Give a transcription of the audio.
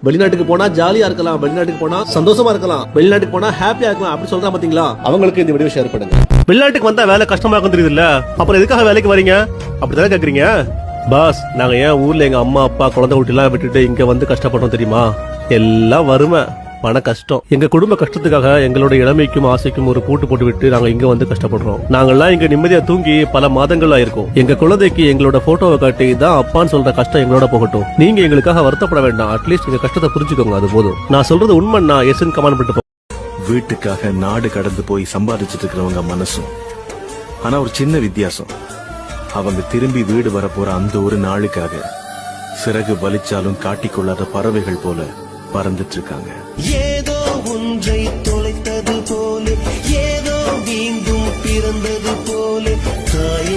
வெளிநாட்டுக்கு போனா ஜாலியா இருக்கலாம், வெளிநாட்டுக்கு போனா சந்தோஷமா இருக்கலாம், வெளிநாட்டுக்கு போனா ஹாப்பியா இருக்கலாம் அப்படி சொல்றா பாத்தீங்களா? அவங்களுக்கு இந்த வீடியோ ஷேர் பண்ணுங்க. வெளிநாட்டுக்கு வந்தா வேலை கஷ்டமா இருக்கும் தெரியுது இல்ல, அப்புறம் எதுக்காக வேலைக்கு வரீங்க அப்படித்தானே கேக்குறீங்க? பாஸ், நாங்க ஏன் ஊர்ல எங்க அம்மா அப்பா குழந்தை குட்டி எல்லாம் விட்டுட்டு இங்க வந்து கஷ்டப்பட்டோம் தெரியுமா? எல்லாம் வறுமை, பண கஷ்டம். எங்க குடும்ப கஷ்டத்துக்காக எங்களோட இளமைக்கும் ஆசைக்கும் ஒரு பூட்டு போட்டு விட்டு நாங்க இங்க வந்து கஷ்டப்படுறோம். நாங்கெல்லாம் இங்க நிம்மதியா தூங்கி பல மாதங்கள் ஆயிருக்கும். எங்க குழந்தைக்கு எங்களோட போட்டோவை காட்டி தான் அப்பான்னு சொல்ற கஷ்டம் எங்களோட போகட்டும். நீங்க எங்களுக்காக வருத்தப்பட வேண்டாம், அட்லீஸ்ட் எங்க கஷ்டத்தை புரிஞ்சுக்கோங்க, அது போதும். நான் சொல்றது உண்மைன்னா எஸ்ன்னு கமெண்ட் பண்ணிட்டு. வீட்டுக்காக நாடு கடந்து போய் சம்பாதிச்சிட்டு இருக்கிறவங்க மனசும், ஆனா ஒரு சின்ன வித்தியாசம், அவங்க திரும்பி வீடு வர போற அந்த ஒரு நாளுக்காக சிறகு வலிச்சாலும் காட்டிக்கொள்ளாத பறவைகள் போல பறந்துட்டு இருக்காங்க. ஏதோ ஒன்றை தொலைத்தது போல, ஏதோ மீண்டும் பிறந்தது போல, தாய்